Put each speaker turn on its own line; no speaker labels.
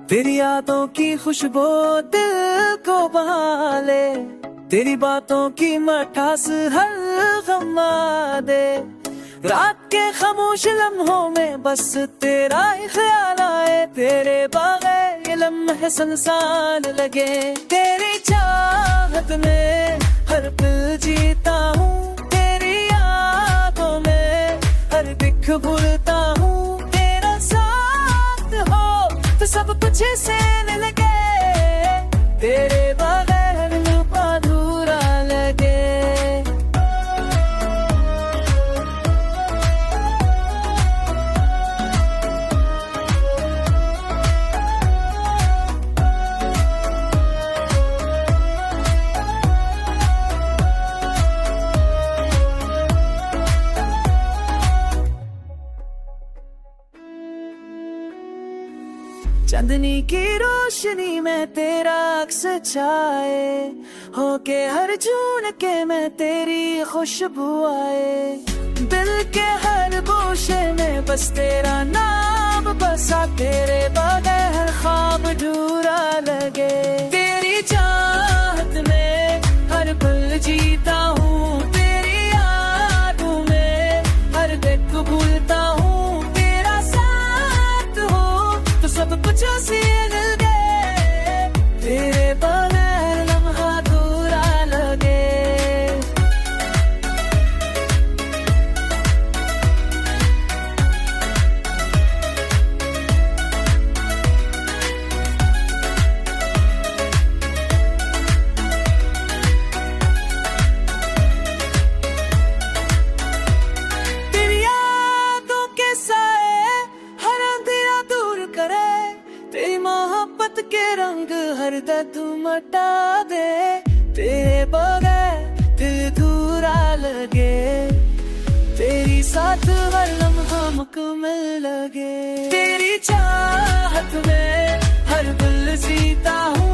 तेरी यादों की खुशबू दिल को बहा ले, तेरी बातों की मठास हर गमा दे। रात के खामोश लम्हों में बस तेरा ही ख्याल आए, तेरे बगैर ये लम्हे सुनसान लगे। तेरी चाहत में हर पल जीता हूँ, तेरी यादों में हर दिख भूलता हूँ। तेरा साथ हो तो सब कुछ सहने लगे, तेरे बगैर अधूरा लगे। चांदनी की रोशनी में तेरा अक्स छाए, होके हर जून के में तेरी खुशबू आए। दिल के हर गोशे में बस तेरा नाम बसा, तेरे बगैर ख्वाब अधूरा लगे। तेरी चाहत में हर पल जीता हूँ, तेरी यादों में हर दिल को भूलता हूँ। तेरा साथ हो तो सब कुछ सीन गए, तेरे बगैर लम्हा अधूरा लगे। तेरी यादों के साए हर अंधेरा दूर करे, तेरी मोहब्बत के रंग हर दर्द मटा दे। तेरे बगैर दिल अधूरा लगे, तेरी साथ हर लम्हा मुकम्मल लगे। तेरी चाहत में हर पल जीता हूँ,